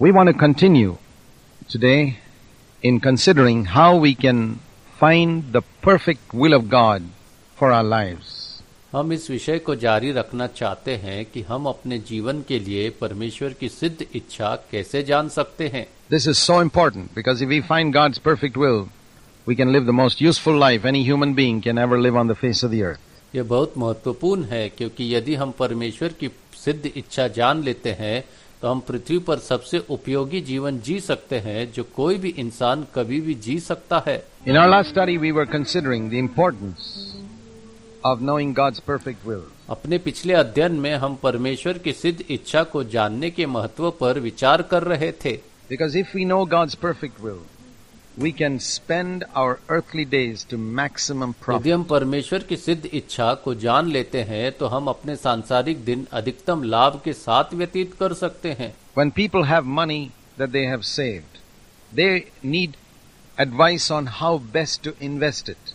We want to continue today in considering how we can find the perfect will of God for our lives. हम इस विषय को जारी रखना चाहते हैं कि हम अपने जीवन के लिए परमेश्वर की सिद्ध इच्छा कैसे जान सकते हैं. This is so important because if we find God's perfect will, we can live the most useful life any human being can ever live on the face of the earth. यह बहुत महत्वपूर्ण है क्योंकि यदि हम परमेश्वर की सिद्ध इच्छा जान लेते हैं तो हम पृथ्वी पर सबसे उपयोगी जीवन जी सकते हैं जो कोई भी इंसान कभी भी जी सकता है. In our last study we were considering the importance of knowing God's perfect will. अपने पिछले अध्ययन में हम परमेश्वर की सिद्ध इच्छा को जानने के महत्व पर विचार कर रहे थे. Because if we know God's perfect will, we can spend our earthly days to maximum profit. यदि हम परमेश्वर की सिद्ध इच्छा को जान लेते हैं तो हम अपने सांसारिक दिन अधिकतम लाभ के साथ व्यतीत कर सकते हैं. When people have money that they have saved, they need advice on how best to invest it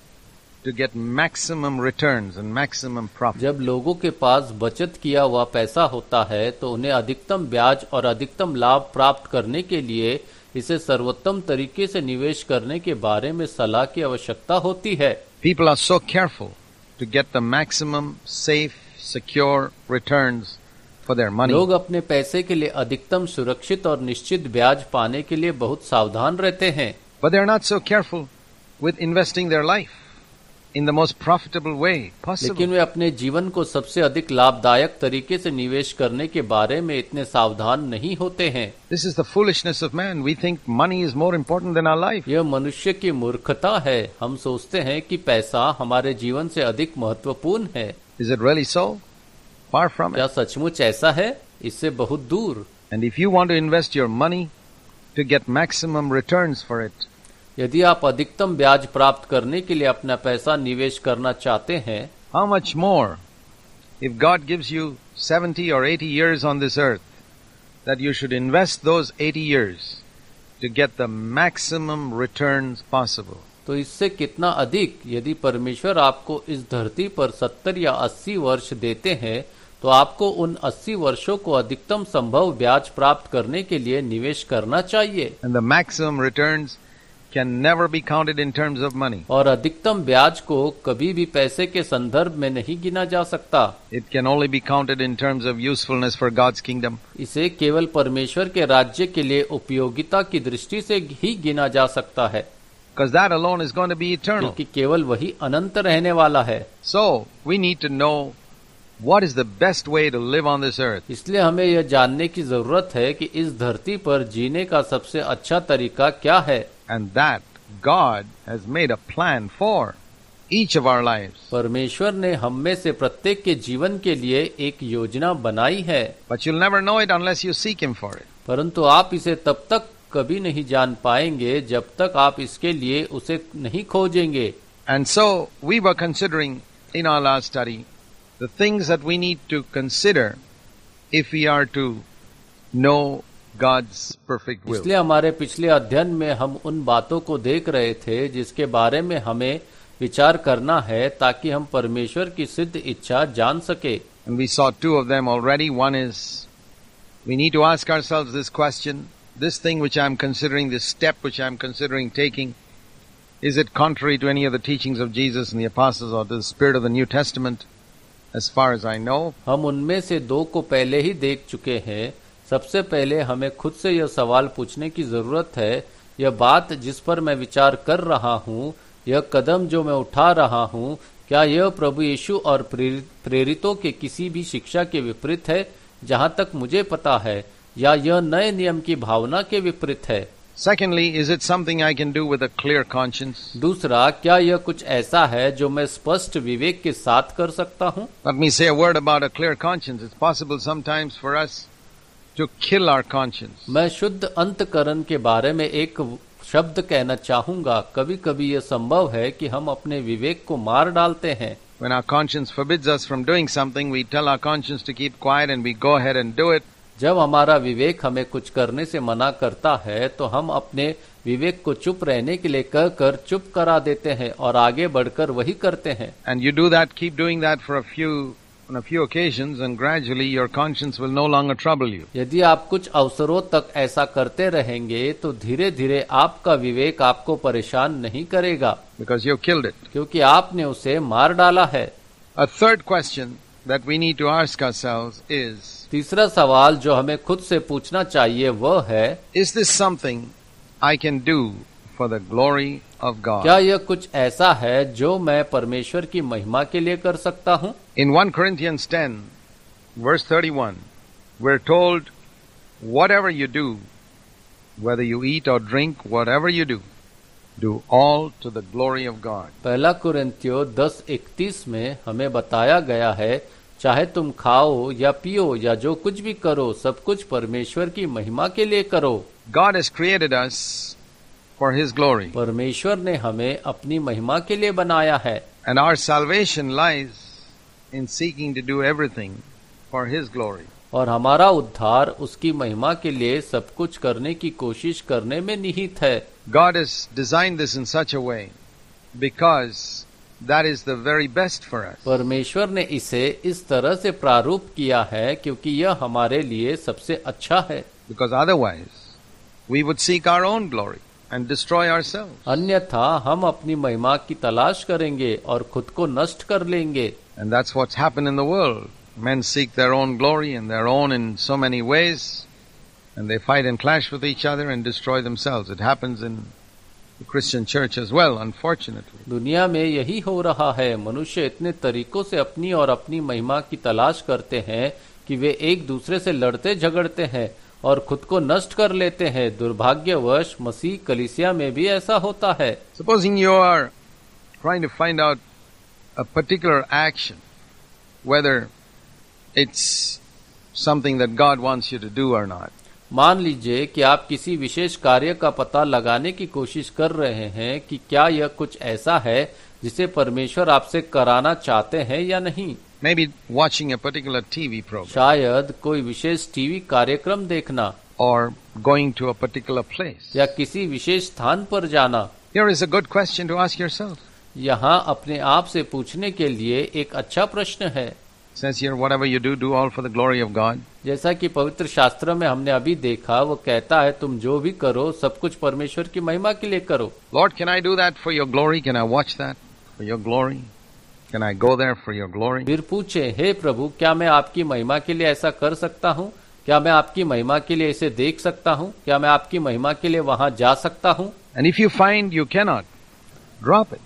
to get maximum returns and maximum profit. जब लोगों के पास बचत किया हुआ पैसा होता है तो उन्हें अधिकतम ब्याज और अधिकतम लाभ प्राप्त करने के लिए इसे सर्वोत्तम तरीके से निवेश करने के बारे में सलाह की आवश्यकता होती है. People are so careful to get the maximum safe, secure returns for their money. लोग अपने पैसे के लिए अधिकतम सुरक्षित और निश्चित ब्याज पाने के लिए बहुत सावधान रहते हैं. But they are not so careful with investing their life in the most profitable way possible. लेकिन वे अपने जीवन को सबसे अधिक लाभदायक तरीके से निवेश करने के बारे में इतने सावधान नहीं होते हैं. This is the foolishness of man. We think money is more important than our life. यह मनुष्य की मूर्खता है. हम सोचते हैं कि पैसा हमारे जीवन से अधिक महत्वपूर्ण है. Is it really so? Far from it. क्या सचमुच ऐसा है? इससे बहुत दूर. And if you want to invest your money to get maximum returns for it, यदि आप अधिकतम ब्याज प्राप्त करने के लिए अपना पैसा निवेश करना चाहते हैं, how much more if God gives you 70 or 80 years on this earth, that you should invest those 80 years to get the maximum returns possible. तो इससे कितना अधिक यदि परमेश्वर आपको इस धरती पर 70 या 80 वर्ष देते हैं तो आपको उन 80 वर्षों को अधिकतम संभव ब्याज प्राप्त करने के लिए निवेश करना चाहिए. And the maximum returns can never be counted in terms of money. और अधिकतम ब्याज को कभी भी पैसे के संदर्भ में नहीं गिना जा सकता. It can only be counted in terms of usefulness for God's kingdom. इसे केवल परमेश्वर के राज्य के लिए उपयोगिता की दृष्टि से ही गिना जा सकता है. Because that alone is going to be eternal. क्योंकि केवल वही अनंत रहने वाला है. So we need to know what is the best way to live on this earth. इसलिए हमें यह जानने की जरूरत है कि इस धरती पर जीने का सबसे अच्छा तरीका क्या है. And that God has made a plan for each of our lives. परमेश्वर ने हम में से प्रत्येक के जीवन के लिए एक योजना बनाई है. But you'll never know it unless you seek Him for it. परंतु आप इसे तब तक कभी नहीं जान पाएंगे जब तक आप इसके लिए उसे नहीं खोजेंगे. And so we were considering in our last study the things that we need to consider if we are to know God's perfect will. इसलिए हमारे पिछले अध्ययन में हम उन बातों को देख रहे थे जिसके बारे में हमें विचार करना है ताकि हम परमेश्वर की सिद्ध इच्छा जान सके. And we saw two of them already. One is we need to ask ourselves this question, this thing which I am considering, this step which I am considering taking, is it contrary to any of the teachings of Jesus and the apostles or to the spirit of the New Testament? As far as I know. हम उनमें से दो को पहले ही देख चुके हैं. सबसे पहले हमें खुद से यह सवाल पूछने की जरूरत है, यह बात जिस पर मैं विचार कर रहा हूँ, यह कदम जो मैं उठा रहा हूँ, क्या यह प्रभु यीशु और प्रेरितों के किसी भी शिक्षा के विपरीत है जहाँ तक मुझे पता है, या यह नए नियम की भावना के विपरीत है. Secondly, is it something I can do with a clear conscience? दूसरा, क्या यह कुछ ऐसा है जो मैं स्पष्ट विवेक के साथ कर सकता हूँ. Let me say a word about a clear conscience. It's possible sometimes for us to kill our conscience. मैं शुद्ध अंतकरण के बारे में एक शब्द कहना चाहूंगा. कभी कभी यह संभव है कि हम अपने विवेक को मार डालते हैं. When our conscience forbids us from doing something, we tell our conscience to keep quiet and we go ahead and do it. जब हमारा विवेक हमें कुछ करने से मना करता है तो हम अपने विवेक को चुप रहने के लिए कहकर चुप करा देते हैं और आगे बढ़कर वही करते हैं. And you do that, keep doing that for a few on a few occasions, and gradually your conscience will no longer trouble you. यदि आप कुछ अवसरों तक ऐसा करते रहेंगे तो धीरे धीरे आपका विवेक आपको परेशान नहीं करेगा, Because you killed it. क्योंकि आपने उसे मार डाला है। A third question that we need to ask ourselves is, तीसरा सवाल जो हमें खुद से पूछना चाहिए वह है, is this something I can do for the glory of God? क्या यह कुछ ऐसा है जो मैं परमेश्वर की महिमा के लिए कर सकता हूँ? In 1 Corinthians 10, verse 31, we're told, whatever you do, whether you eat or drink, whatever you do all to the glory of God. पहला कुरिन्थियों 10:31 में हमें बताया गया है, चाहे तुम खाओ या पियो या जो कुछ भी करो, सब कुछ परमेश्वर की महिमा के लिए करो। God has created us for His glory. परमेश्वर ने हमें अपनी महिमा के लिए बनाया है, And our salvation lies in seeking to do everything for His glory. और हमारा उद्धार उसकी महिमा के लिए सब कुछ करने की कोशिश करने में निहित है। God has designed this in such a way because that is the very best for us. परमेश्वर ने इसे इस तरह से प्रारूप किया है क्योंकि यह हमारे लिए सबसे अच्छा है, Because otherwise we would seek our own glory and destroy ourselves. अन्यथा हम अपनी महिमा की तलाश करेंगे और खुद को नष्ट कर लेंगे। And that's what's happened in the world. Men seek their own glory and their own in so many ways, and they fight and clash with each other and destroy themselves. It happens in the Christian church as well, unfortunately. दुनिया में यही हो रहा है। मनुष्य इतने तरीकों से अपनी और अपनी महिमा की तलाश करते हैं कि वे एक दूसरे से लड़ते झगड़ते हैं और खुद को नष्ट कर लेते हैं। दुर्भाग्यवश मसीह कलीसिया में भी ऐसा होता है। Supposing you are trying to find out a particular action, whether it's something that God wants you to do or not. मान लीजिए कि आप किसी विशेष कार्य का पता लगाने की कोशिश कर रहे हैं कि क्या यह कुछ ऐसा है जिसे परमेश्वर आपसे कराना चाहते हैं या नहीं। Maybe watching a particular TV program शायद कोई विशेष टीवी कार्यक्रम देखना or going to a particular place. या किसी विशेष स्थान पर जाना। Here is a good question to ask yourself. यहाँ अपने आप से पूछने के लिए एक अच्छा प्रश्न है। It says here, whatever you do all for the glory of God. जैसा कि पवित्र शास्त्र में हमने अभी देखा, वो कहता है तुम जो भी करो सब कुछ परमेश्वर की महिमा के लिए करो। Lord, can I do that for your glory? Can I watch that for your glory? Can I go there for your glory? फिर पूछे, हे प्रभु, क्या मैं आपकी महिमा के लिए ऐसा कर सकता हूँ? क्या मैं आपकी महिमा के लिए इसे देख सकता हूँ? क्या मैं आपकी महिमा के लिए वहाँ जा सकता हूँ? And if you find you cannot, drop it,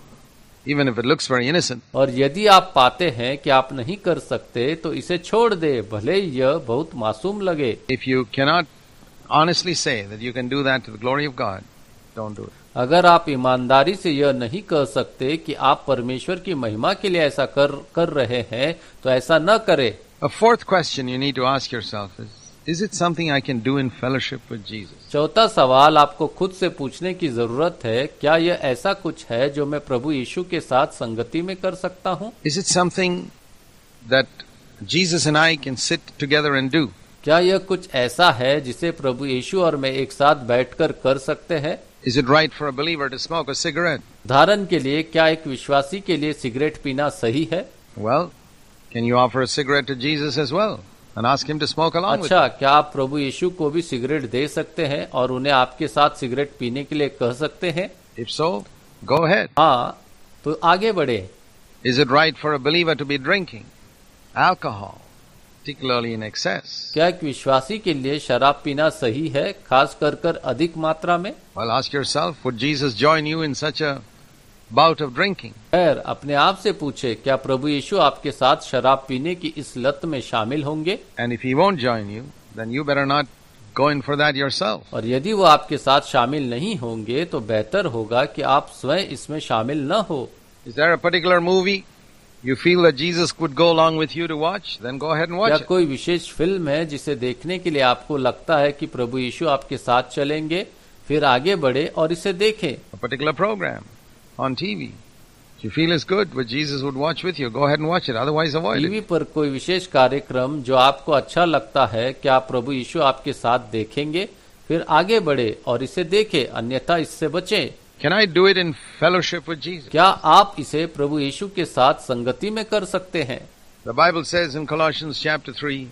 even if it looks very innocent. और यदि आप पाते हैं कि आप नहीं कर सकते तो इसे छोड़ दे, भले यह बहुत मासूम लगे। If you cannot honestly say that you can do that to the glory of God, don't do it. अगर आप ईमानदारी से यह नहीं कह सकते कि आप परमेश्वर की महिमा के लिए ऐसा कर रहे हैं तो ऐसा न करें। A fourth question you need to ask yourself is it something I can do in fellowship with Jesus? चौथा सवाल आपको खुद से पूछने की जरूरत है, क्या यह ऐसा कुछ है जो मैं प्रभु यीशु के साथ संगति में कर सकता हूँ? Is it something that Jesus and I can sit together and do? क्या यह कुछ ऐसा है जिसे प्रभु यीशु और मैं एक साथ बैठकर कर सकते हैं? Is it right for a believer to smoke a cigarette? उदाहरण के लिए क्या एक विश्वासी के लिए सिगरेट पीना सही है? Well, can you offer a cigarette to Jesus as well and ask him to smoke along with अच्छा, you? क्या आप प्रभु यीशु को भी सिगरेट दे सकते हैं और उन्हें आपके साथ सिगरेट पीने के लिए कह सकते हैं? If so, go ahead. हाँ, तो आगे बढ़े। Is it right for a believer to be drinking alcohol, particularly in excess? क्या एक विश्वासी के लिए शराब पीना सही है, खास कर अधिक मात्रा में? Well, ask yourself, would Jesus join you in such a bout of drinking? खैर, अपने आप से पूछे, क्या प्रभु यीशु आपके साथ शराब पीने की इस लत में शामिल होंगे? And if he won't join you, then you better not go in for that yourself. और यदि वो आपके साथ शामिल नहीं होंगे तो बेहतर होगा कि आप स्वयं इसमें शामिल न हो। Is there a particular movie you feel that Jesus would go along with you to watch? Then go ahead and watch क्या it. कोई विशेष फिल्म है जिसे देखने के लिए आपको लगता है कि प्रभु यीशु आपके साथ चलेंगे? फिर आगे बढ़े और इसे देखें। A particular program on TV. If you feel is good, what Jesus would watch with you, go ahead and watch it. Otherwise, avoid TV it. पर कोई विशेष कार्यक्रम जो आपको अच्छा लगता है, क्या आप प्रभु यीशु आपके साथ देखेंगे? फिर आगे बढ़े और इसे देखें, अन्यथा इससे बचें। Can I do it in fellowship with Jesus? क्या आप इसे प्रभु यीशु के साथ संगति में कर सकते हैं? The Bible says in Colossians chapter 3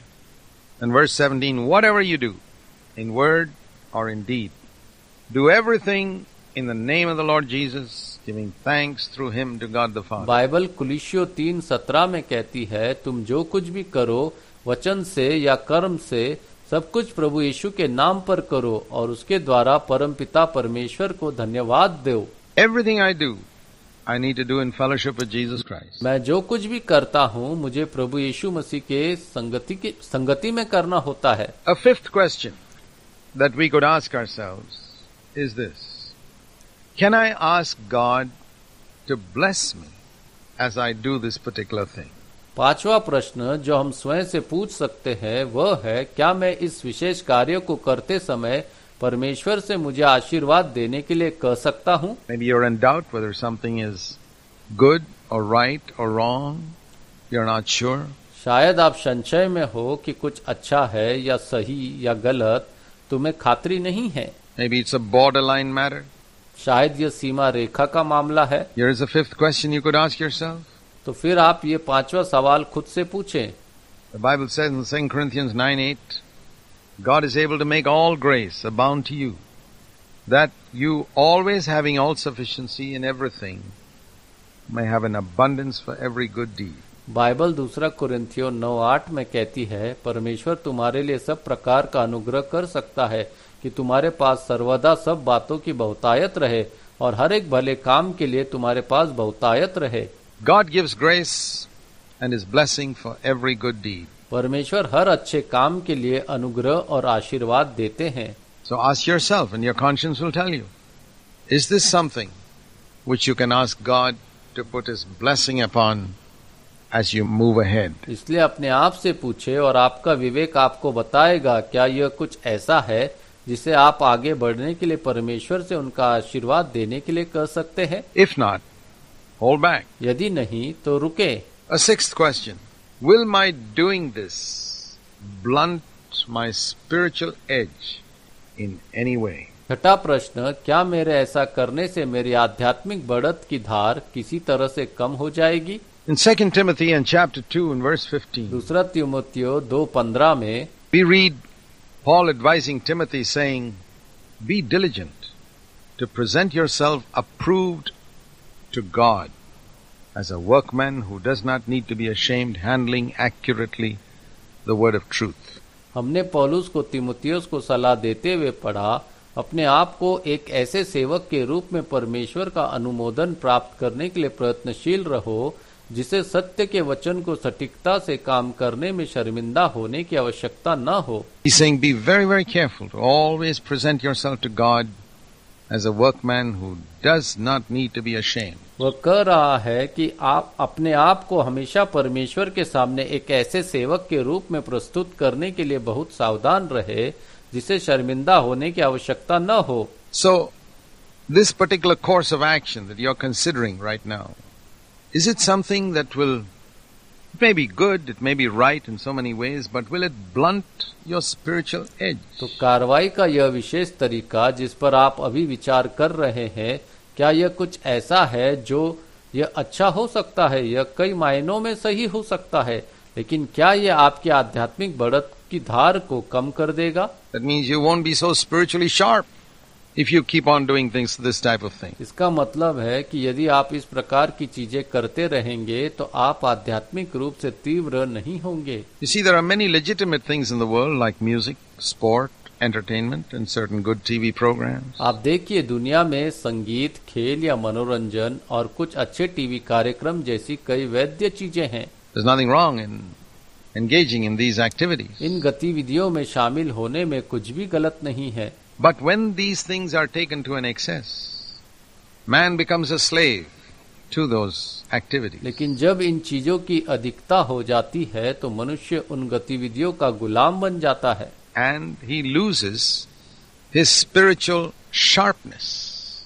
and verse 17, whatever you do, in word or in deed, do everything in the name of the Lord Jesus, giving thanks through him to God the Father. Bible कुलिस्सियों 3:17 में कहती है, तुम जो कुछ भी करो वचन से या कर्म से सब कुछ प्रभु यीशु के नाम पर करो और उसके द्वारा परमपिता परमेश्वर को धन्यवाद दो. Everything I do, I need to do in fellowship with Jesus Christ. मैं जो कुछ भी करता हूँ मुझे प्रभु यीशु मसीह के संगति में करना होता है. A fifth question that we could ask ourselves is this. Can I ask God to bless me as I do this particular thing? 5वां प्रश्न जो हम स्वयं से पूछ सकते हैं वह है, क्या मैं इस विशेष कार्य को करते समय परमेश्वर से मुझे आशीर्वाद देने के लिए कह सकता हूँ? Maybe you're in doubt whether something is good or right or wrong. You're not sure. शायद आप संशय में हो कि कुछ अच्छा है या सही या गलत, तुम्हें खातरी नहीं है. Maybe it's a borderline matter. शायद यह सीमा रेखा का मामला है. Here is a fifth question you could ask yourself. तो फिर आप ये 5वां सवाल खुद से पूछें. The Bible says in 2 Corinthians 9:8, God is able to make all grace abound to you, that you always having all sufficiency in everything may have an abundance for every good deed. Bible 2 कुरिन्थियों 9:8 में कहती है, परमेश्वर तुम्हारे लिए सब प्रकार का अनुग्रह कर सकता है कि तुम्हारे पास सर्वदा सब बातों की बहुतायत रहे और हर एक भले काम के लिए तुम्हारे पास बहुतायत रहे. God gives grace and his blessing for every good deed. परमेश्वर हर अच्छे काम के लिए अनुग्रह और आशीर्वाद देते हैं. So ask yourself, and your conscience will tell you, is this something which you can ask God to put his blessing upon as you move ahead? इसलिए अपने आप से पूछे और आपका विवेक आपको बताएगा, क्या यह कुछ ऐसा है जिसे आप आगे बढ़ने के लिए परमेश्वर से उनका आशीर्वाद देने के लिए कह सकते हैं? If not, hold back. यदि नहीं तो रुके. A sixth question. Will my doing this blunt my spiritual edge in any way? 6वां प्रश्न, क्या मेरे ऐसा करने से मेरी आध्यात्मिक बढ़त की धार किसी तरह से कम हो जाएगी? In 2 Timothy and chapter 2 and verse 15, 2 तीमुथियो 2:15 में we read Paul advising Timothy saying, be diligent to present yourself approved to God as a workman who does not need to be ashamed, handling accurately the word of truth. हमने पौलुस को तीमुथियुस को सलाह देते हुए पढ़ा, अपने आप को एक ऐसे सेवक के रूप में परमेश्वर का अनुमोदन प्राप्त करने के लिए प्रयत्नशील रहो जिसे सत्य के वचन को सटीकता से काम करने में शर्मिंदा होने की आवश्यकता न हो. He's saying be very, very careful to always present yourself to God as a workman who does not need to be ashamed. वह कह रहा है कि आप अपने आप को हमेशा परमेश्वर के सामने एक ऐसे सेवक के रूप में प्रस्तुत करने के लिए बहुत सावधान रहे जिसे शर्मिंदा होने की आवश्यकता न हो. So, this particular course of action that you're considering right now, is it something that will, it may be good, it may be right in so many ways, but will it blunt your spiritual edge? तो कार्रवाई का यह विशेष तरीका जिस पर आप अभी विचार कर रहे हैं, क्या यह कुछ ऐसा है जो यह अच्छा हो सकता है, यह कई मायनों में सही हो सकता है, लेकिन क्या यह आपकी आध्यात्मिक बढ़त की धार को कम कर देगा? That means you won't be so spiritually sharp if you keep on doing things, this type of thing. इसका मतलब है कि यदि आप इस प्रकार की चीजें करते रहेंगे तो आप आध्यात्मिक रूप से तीव्र नहीं होंगे. You see, there are many legitimate things in the world like music, sport, entertainment and certain good TV programs. आप देखिए, दुनिया में संगीत, खेल या मनोरंजन और कुछ अच्छे टीवी कार्यक्रम जैसी कई वैध चीजें हैं. There's nothing wrong in engaging in these activities. इन गतिविधियों में शामिल होने में कुछ भी गलत नहीं है. But when these things are taken to an excess, man becomes a slave to those activities. लेकिन जब इन चीजों की अधिकता हो जाती है तो मनुष्य उन गतिविधियों का गुलाम बन जाता है. And he loses his spiritual sharpness.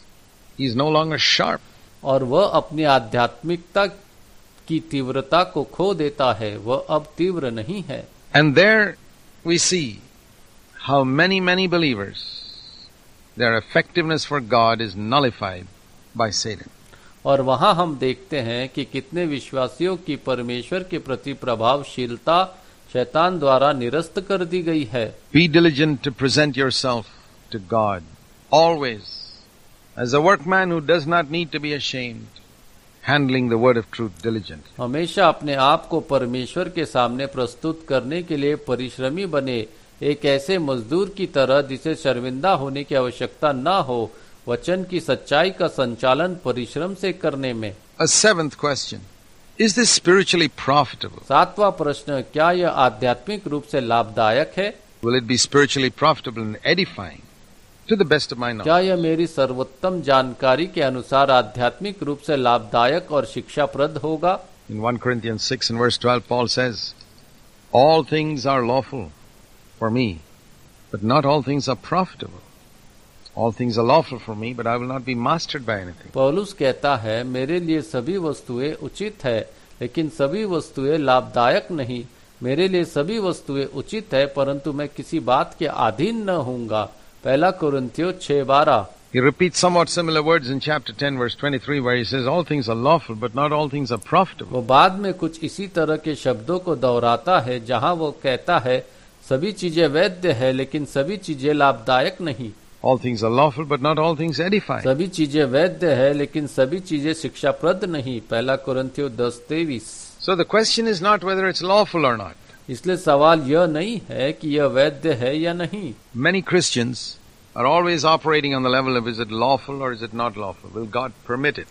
He is no longer sharp. और वह अपनी आध्यात्मिकता की तीव्रता को खो देता है, वह अब तीव्र नहीं है. And there we see how many believers, their effectiveness for God is nullified by Satan. और वहां हम देखते हैं कि कितने विश्वासियों की परमेश्वर के प्रति प्रभावशीलता शैतान द्वारा निरस्त कर दी गई है। Be diligent to present yourself to God, always, as a workman who does not need to be ashamed, handling the word of truth diligently. हमेशा अपने आप को परमेश्वर के सामने प्रस्तुत करने के लिए परिश्रमी बने, एक ऐसे मजदूर की तरह जिसे शर्मिंदा होने की आवश्यकता न हो, वचन की सच्चाई का संचालन परिश्रम से करने में। A seventh question. Is this spiritually profitable? 7वां प्रश्न, क्या यह आध्यात्मिक रूप से लाभदायक है? Will it be spiritually profitable and edifying? To the best of my knowledge. क्या यह मेरी सर्वोत्तम जानकारी के अनुसार आध्यात्मिक रूप से लाभदायक और शिक्षाप्रद होगा? In 1 Corinthians 6 and verse 12, Paul says, all things are lawful for me, but not all things are profitable. All things are lawful for me, but I will not be mastered by anything. पौलुस कहता है, मेरे लिए सभी वस्तुएं उचित है, लेकिन सभी वस्तुएं लाभदायक नहीं। मेरे लिए सभी वस्तुएं उचित है, परंतु मैं किसी बात के अधीन न होऊंगा। 1 कुरिन्थियों 6:12। He repeats somewhat similar words in chapter 10 verse 23 where he says all things are lawful but not all things are profitable. वो बाद में कुछ इसी तरह के शब्दों को दोहराता है, जहां वो कहता है सभी चीजें वैध है लेकिन सभी चीजें लाभदायक नहीं। All things are lawful but not all things edifying. सभी चीजें वैध है लेकिन सभी चीजें शिक्षाप्रद नहीं। 1 कुरिन्थियों 10:23। So the question is not whether it's lawful or not. इसलिए सवाल यह नहीं है कि यह वैध है या नहीं। Many Christians are always operating on the level of is it lawful or is it not lawful? Will God permit it?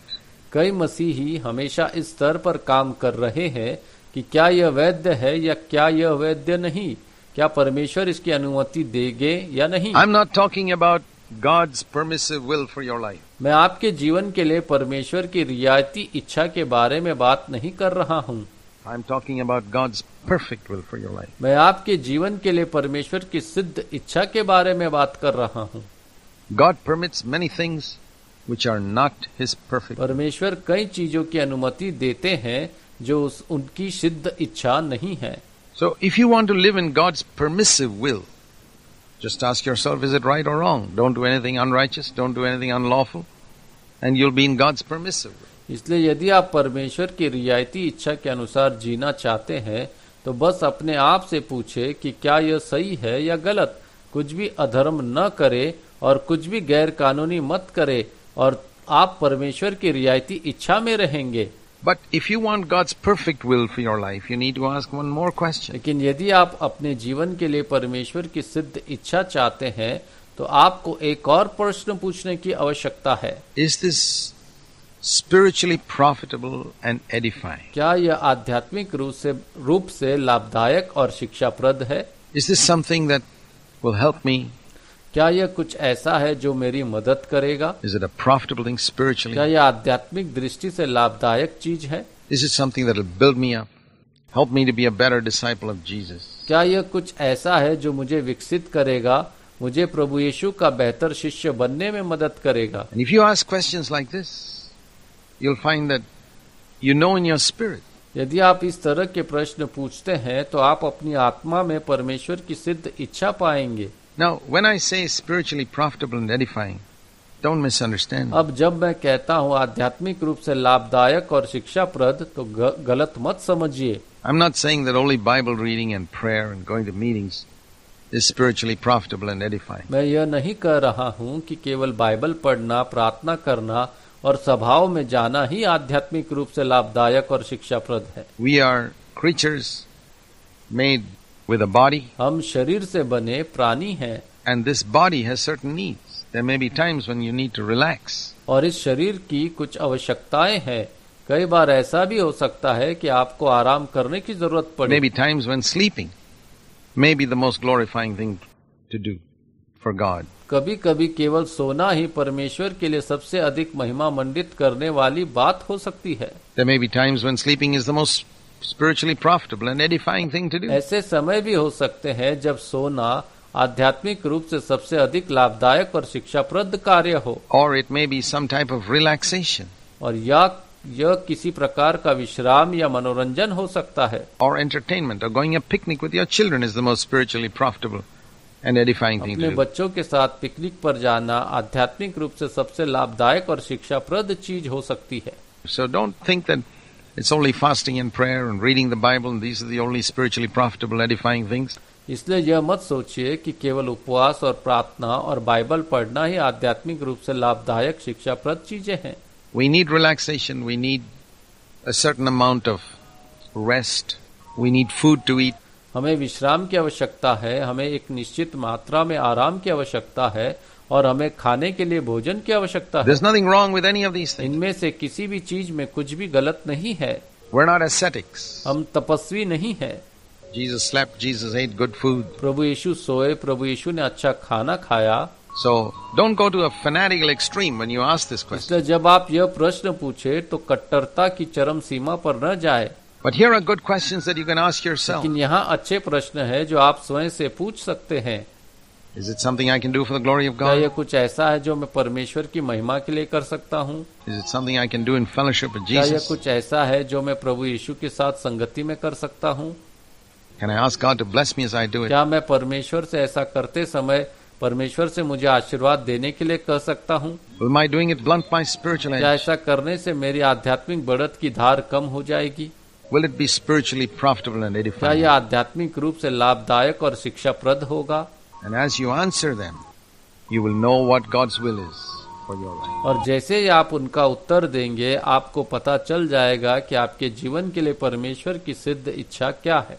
कई मसीही हमेशा इस स्तर पर काम कर रहे हैं कि क्या यह वैध है या क्या यह वैध नहीं, क्या परमेश्वर इसकी अनुमति देंगे या नहीं। I'm not talking about God's permissive will for your life. मैं आपके जीवन के लिए परमेश्वर की रियायती इच्छा के बारे में बात नहीं कर रहा हूँ। I'm talking about God's perfect will for your life. मैं आपके जीवन के लिए परमेश्वर की सिद्ध इच्छा के बारे में बात कर रहा हूँ। God permits many things which are not His perfect will. परमेश्वर कई चीजों की अनुमति देते हैं जो उनकी सिद्ध इच्छा नहीं है। So if you want to live in God's permissive will, just ask yourself, is it right or wrong? Don't do anything unrighteous, don't do anything unlawful, and you'll be in God's permissive will. इसलिए यदि आप परमेश्वर की रियायती इच्छा के अनुसार जीना चाहते हैं तो बस अपने आप से पूछे कि क्या यह सही है या गलत। कुछ भी अधर्म न करे और कुछ भी गैर कानूनी मत करे और आप परमेश्वर की रियायती इच्छा में रहेंगे। But if you want God's perfect will for your life, you need to ask one more question. लेकिन यदि आप अपने जीवन के लिए परमेश्वर की सिद्ध इच्छा चाहते हैं तो आपको एक और प्रश्न पूछने की आवश्यकता है। Is this spiritually profitable and edifying? क्या यह आध्यात्मिक रूप से लाभदायक और शिक्षाप्रद है? Is this something that will help me? क्या यह कुछ ऐसा है जो मेरी मदद करेगा? Is it a profitable thing spiritually? क्या यह आध्यात्मिक दृष्टि से लाभदायक चीज है? Is it something that will build me up, help me to be a better disciple of Jesus? क्या यह कुछ ऐसा है जो मुझे विकसित करेगा, मुझे प्रभु यीशु का बेहतर शिष्य बनने में मदद करेगा? And if you ask questions like this, you'll find that you know in your spirit. यदि आप इस तरह के प्रश्न पूछते हैं तो आप अपनी आत्मा में परमेश्वर की सिद्ध इच्छा पाएंगे। Now, when I say spiritually profitable and edifying, don't misunderstand. अब जब मैं कहता हूँ आध्यात्मिक रूप से लाभदायक और शिक्षाप्रद तो गलत मत समझिए। I'm not saying that only Bible reading and prayer and going to meetings is spiritually profitable and edifying. मैं यह नहीं कह रहा हूँ कि केवल बाइबल पढ़ना, प्रार्थना करना और सभाओं में जाना ही आध्यात्मिक रूप से लाभदायक और शिक्षाप्रद है। We are creatures made with a body. हम शरीर से बने प्राणी हैं। And this body has certain needs. There may be times when you need to relax. और इस शरीर की कुछ आवश्यकताएं हैं। कई बार ऐसा भी हो सकता है कि आपको आराम करने की जरूरत पड़े। Maybe times when sleeping may be the most glorifying thing to do for God. कभी कभी केवल सोना ही परमेश्वर के लिए सबसे अधिक महिमा मंडित करने वाली बात हो सकती है। There may be times when sleeping is the most spiritually profitable and edifying thing to do. ऐसे समय भी हो सकते हैं जब सोना आध्यात्मिक रूप से सबसे अधिक लाभदायक और शिक्षाप्रद कार्य हो। Or it may be some type of relaxation. और यह किसी प्रकार का विश्राम या मनोरंजन हो सकता है। Or entertainment, or going a picnic with your children is the most spiritually profitable and edifying thing अपने to do. बच्चों के साथ पिकनिक पर जाना आध्यात्मिक रूप से सबसे लाभदायक और शिक्षाप्रद चीज हो सकती है। So don't think that it's only fasting and prayer and reading the Bible and these are the only spiritually profitable, edifying things. इसलिए यह मत सोचिए कि केवल उपवास और प्रार्थना और बाइबल पढ़ना ही आध्यात्मिक रूप से लाभदायक शिक्षाप्रद चीजें हैं। We need relaxation. We need a certain amount of rest. We need food to eat. हमें विश्राम की आवश्यकता है, हमें एक निश्चित मात्रा में आराम की आवश्यकता है और हमें खाने के लिए भोजन की आवश्यकता है। There's nothing wrong with any of these things. इनमें से किसी भी चीज में कुछ भी गलत नहीं है। We're not ascetics. हम तपस्वी नहीं है। Jesus slept. Jesus ate good food. प्रभु यीशु सोए, प्रभु यीशु ने अच्छा खाना खाया। So don't go to a fanatical extreme when you ask this question. इसलिए जब आप यह प्रश्न पूछे तो कट्टरता की चरम सीमा पर न जाए। But here are good questions that you can ask yourself. लेकिन यहाँ अच्छे प्रश्न है जो आप स्वयं से पूछ सकते हैं। Is it something I can do for the glory of क्या यह God? कुछ ऐसा है जो मैं परमेश्वर की महिमा के लिए कर सकता हूँ? Is it something I can do in fellowship with क्या यह Jesus? कुछ ऐसा है जो मैं प्रभु यीशु के साथ संगति में कर सकता हूँ? Can I ask God to bless me as I do it? क्या मैं परमेश्वर से ऐसा करते समय परमेश्वर से मुझे आशीर्वाद देने के लिए कह सकता हूँ? Will my doing it blunt my spiritual क्या edge? ऐसा करने से मेरी आध्यात्मिक बढ़त की धार कम हो जाएगी? Will it be spiritually profitable and क्या edifying? यह आध्यात्मिक रूप से लाभदायक और शिक्षाप्रद होगा? And as you answer them, you will know what God's will is for your life. और जैसे ही आप उनका उत्तर देंगे आपको पता चल जाएगा कि आपके जीवन के लिए परमेश्वर की सिद्ध इच्छा क्या है।